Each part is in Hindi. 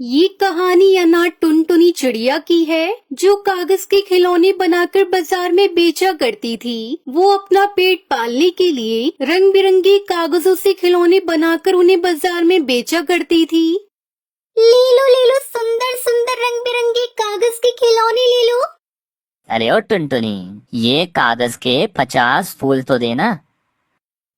ये कहानी अनाथ टुनटुनी चिड़िया की है जो कागज के खिलौने बनाकर बाजार में बेचा करती थी। वो अपना पेट पालने के लिए रंग बिरंगे कागजों से खिलौने बनाकर उन्हें बाजार में बेचा करती थी। ले लो सुंदर सुंदर रंग बिरंगे कागज के खिलौने ले लो। अरे ओ टुनटुनी, ये कागज के 50 फूल तो देना।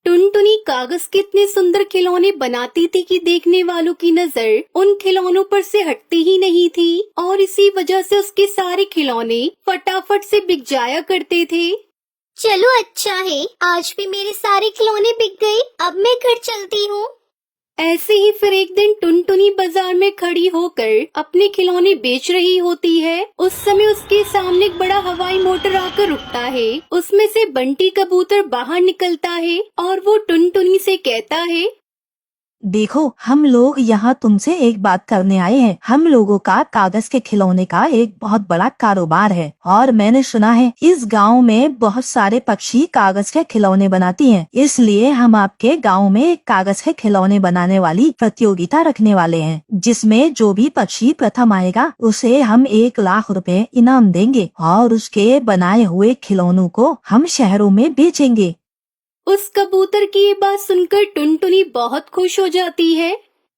टुनटुनी कागज के इतने सुंदर खिलौने बनाती थी कि देखने वालों की नजर उन खिलौनों पर से हटती ही नहीं थी और इसी वजह से उसके सारे खिलौने फटाफट से बिक जाया करते थे। चलो अच्छा है, आज भी मेरे सारे खिलौने बिक गए। अब मैं घर चलती हूँ। ऐसे ही फिर एक दिन टुनटुनी बाजार में खड़ी होकर अपने खिलौने बेच रही होती है। उस समय उसके सामने एक बड़ा हवाई मोटर आकर रुकता है। उसमें से बंटी कबूतर बाहर निकलता है और वो टुनटुनी से कहता है, देखो, हम लोग यहाँ तुमसे एक बात करने आए हैं। हम लोगों का कागज के खिलौने का एक बहुत बड़ा कारोबार है और मैंने सुना है इस गांव में बहुत सारे पक्षी कागज के खिलौने बनाती हैं। इसलिए हम आपके गांव में एक कागज के खिलौने बनाने वाली प्रतियोगिता रखने वाले हैं, जिसमें जो भी पक्षी प्रथम आएगा उसे हम 1 लाख रुपए इनाम देंगे और उसके बनाए हुए खिलौनों को हम शहरों में बेचेंगे। उस कबूतर की ये बात सुनकर टुनटुनी बहुत खुश हो जाती है।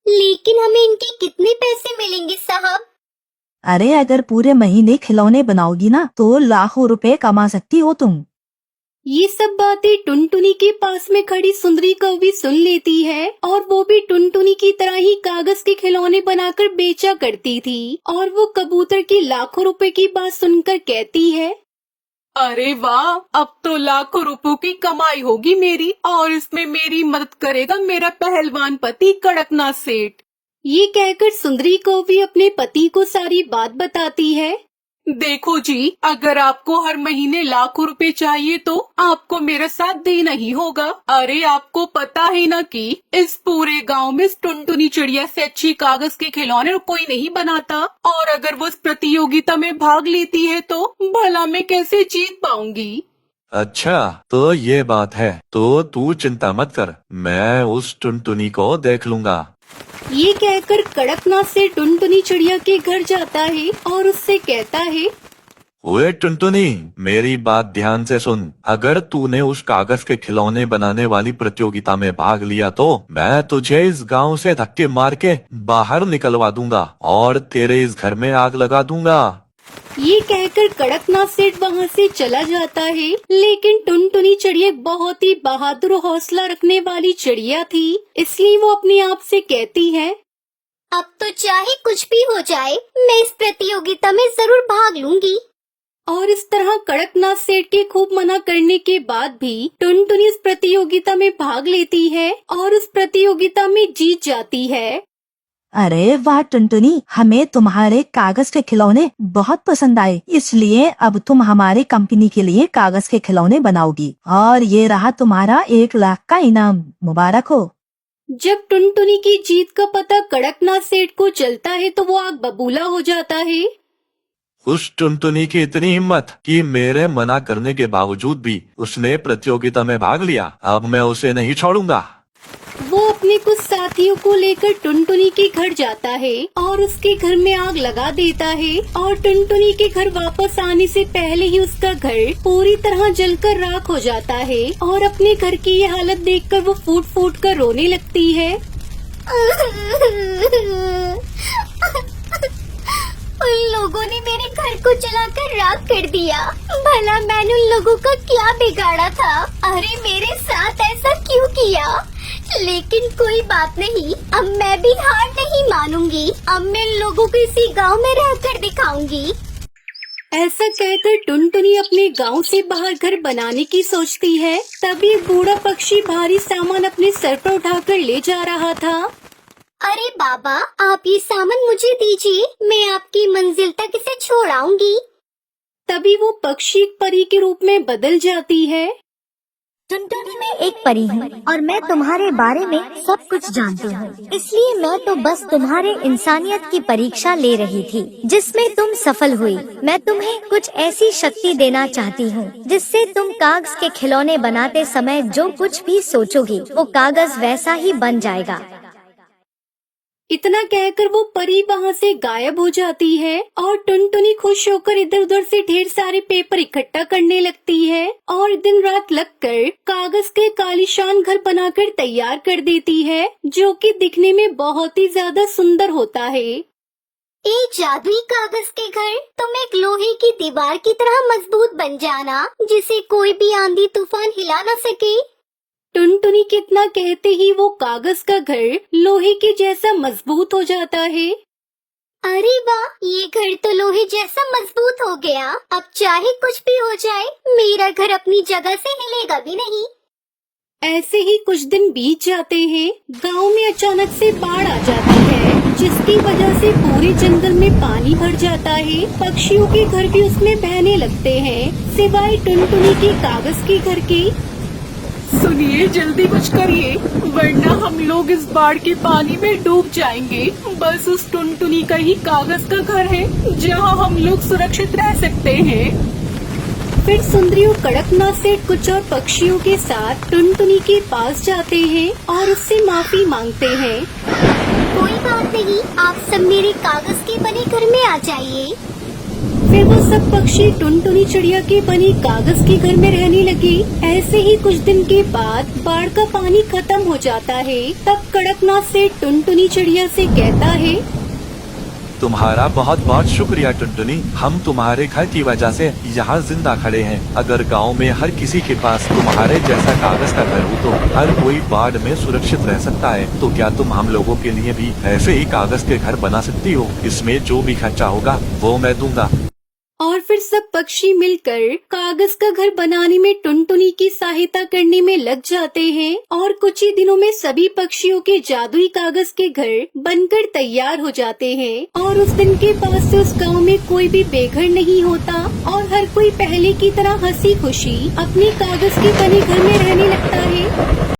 लेकिन हमें इनके कितने पैसे मिलेंगे साहब? अरे, अगर पूरे महीने खिलौने बनाओगी ना तो लाखों रुपए कमा सकती हो तुम। ये सब बातें टुनटुनी के पास में खड़ी सुंदरी कौवी सुन लेती है और वो भी टुनटुनी की तरह ही कागज के खिलौने बनाकर बेचा करती थी और वो कबूतर की लाखों रुपए की बात सुनकर कहती है, अरे वाह, अब तो लाखों रुपयों की कमाई होगी मेरी और इसमें मेरी मदद करेगा मेरा पहलवान पति कड़कनाथ सेठ। ये कहकर सुंदरी कौवी अपने पति को सारी बात बताती है। देखो जी, अगर आपको हर महीने लाखों रुपए चाहिए तो आपको मेरा साथ देना ही होगा। अरे आपको पता है ना कि इस पूरे गांव में इस टुनटुनी चिड़िया से अच्छी कागज के खिलौने कोई नहीं बनाता और अगर वो इस प्रतियोगिता में भाग लेती है तो भला मैं कैसे जीत पाऊंगी। अच्छा, तो ये बात है, तो तू चिंता मत कर, मैं उस टुनटुनी को देख लूंगा। ये कहकर कड़कनाथ से टुनटुनी चिड़िया के घर जाता है और उससे कहता है, ओए टुनटुनी, मेरी बात ध्यान से सुन। अगर तूने उस कागज के खिलौने बनाने वाली प्रतियोगिता में भाग लिया तो मैं तुझे इस गांव से धक्के मार के बाहर निकलवा दूंगा और तेरे इस घर में आग लगा दूंगा। ये कहकर कड़कनाथ सेठ वहाँ से चला जाता है। लेकिन टुनटुनी चिड़िया बहुत ही बहादुर हौसला रखने वाली चिड़िया थी, इसलिए वो अपने आप से कहती है, अब तो चाहे कुछ भी हो जाए, मैं इस प्रतियोगिता में जरूर भाग लूंगी। और इस तरह कड़कनाथ सेठ के खूब मना करने के बाद भी टुनटुनी इस प्रतियोगिता में भाग लेती है और उस प्रतियोगिता में जीत जाती है। अरे वाह टुनटुनी, हमें तुम्हारे कागज के खिलौने बहुत पसंद आए, इसलिए अब तुम हमारी कंपनी के लिए कागज के खिलौने बनाओगी और ये रहा तुम्हारा 1 लाख का इनाम। मुबारक हो। जब टुनटुनी की जीत का पता कड़कनाथ सेठ को चलता है तो वो आग बबूला हो जाता है। उस टुनटुनी की इतनी हिम्मत कि मेरे मना करने के बावजूद भी उसने प्रतियोगिता में भाग लिया। अब मैं उसे नहीं छोड़ूंगा। वो अपने कुछ साथियों को लेकर टुनटुनी के घर जाता है और उसके घर में आग लगा देता है और टुनटुनी के घर वापस आने से पहले ही उसका घर पूरी तरह जलकर राख हो जाता है और अपने घर की ये हालत देखकर वो फूट फूट कर रोने लगती है। उन लोगों ने मेरे घर को जलाकर राख कर दिया। भला मैंने उन लोगों का क्या बिगाड़ा था? अरे मेरे साथ ऐसा क्यों किया? लेकिन कोई बात नहीं, अब मैं भी हार नहीं मानूंगी। अब मैं इन लोगों को इसी गांव में रहकर दिखाऊंगी। ऐसा कहकर टुनटुनी अपने गांव से बाहर घर बनाने की सोचती है। तभी एक बूढ़ा पक्षी भारी सामान अपने सर पर उठाकर ले जा रहा था। अरे बाबा, आप ये सामान मुझे दीजिए, मैं आपकी मंजिल तक इसे छोड़ाऊंगी। तभी वो पक्षी एक परी के रूप में बदल जाती है। टुनटुनी, मैं एक परी हूँ और मैं तुम्हारे बारे में सब कुछ जानती हूँ, इसलिए मैं तो बस तुम्हारे इंसानियत की परीक्षा ले रही थी जिसमें तुम सफल हुई। मैं तुम्हें कुछ ऐसी शक्ति देना चाहती हूँ जिससे तुम कागज के खिलौने बनाते समय जो कुछ भी सोचोगी वो कागज वैसा ही बन जाएगा। इतना कहकर वो परी वहाँ से गायब हो जाती है और टुनटुनी खुश होकर इधर उधर से ढेर सारे पेपर इकट्ठा करने लगती है और दिन रात लगकर कागज के कालीशान घर बनाकर तैयार कर देती है, जो कि दिखने में बहुत ही ज्यादा सुंदर होता है। एक जादुई कागज के घर, तुम एक लोहे की दीवार की तरह मजबूत बन जाना जिसे कोई भी आंधी तूफान हिला न सके। टुनटुनी के इतना कहते ही वो कागज का घर लोहे के जैसा मजबूत हो जाता है। अरे वाह, ये घर तो लोहे जैसा मजबूत हो गया। अब चाहे कुछ भी हो जाए मेरा घर अपनी जगह से हिलेगा भी नहीं। ऐसे ही कुछ दिन बीत जाते हैं। गांव में अचानक से बाढ़ आ जाती है, जिसकी वजह से पूरे जंगल में पानी भर जाता है। पक्षियों के घर भी उसमें बहने लगते हैं, सिवाय टुनटुनी के कागज के घर के। सुनिए, जल्दी कुछ करिए वरना हम लोग इस बाढ़ के पानी में डूब जाएंगे। बस उस टुनटुनी का ही कागज का घर है जहाँ हम लोग सुरक्षित रह सकते हैं। फिर सुंदरी और कड़कनाथ सेठ कुछ और पक्षियों के साथ टुनटुनी के पास जाते हैं और उससे माफी मांगते हैं। कोई बात नहीं, आप सब मेरे कागज के बने घर में आ जाइए। फिर वो सब पक्षी टुनटुनी चिड़िया के बने कागज के घर में रहने लगे। ऐसे ही कुछ दिन के बाद बाढ़ का पानी खत्म हो जाता है। तब कड़कनाथ सेठ टुनटुनी चिड़िया से कहता है, तुम्हारा बहुत बहुत शुक्रिया टुनटुनी, हम तुम्हारे घर की वजह से यहाँ जिंदा खड़े हैं। अगर गांव में हर किसी के पास तुम्हारे जैसा कागज का घर हो तो हर कोई बाढ़ में सुरक्षित रह सकता है। तो क्या तुम हम लोगों के लिए भी ऐसे ही कागज के घर बना सकती हो? इसमें जो भी खर्चा होगा वो मैं दूंगा। और फिर सब पक्षी मिलकर कागज का घर बनाने में टुनटुनी की सहायता करने में लग जाते हैं और कुछ ही दिनों में सभी पक्षियों के जादुई कागज के घर बनकर तैयार हो जाते हैं। और उस दिन के बाद से उस गांव में कोई भी बेघर नहीं होता और हर कोई पहले की तरह हंसी खुशी अपने कागज के बने घर में रहने लगता है।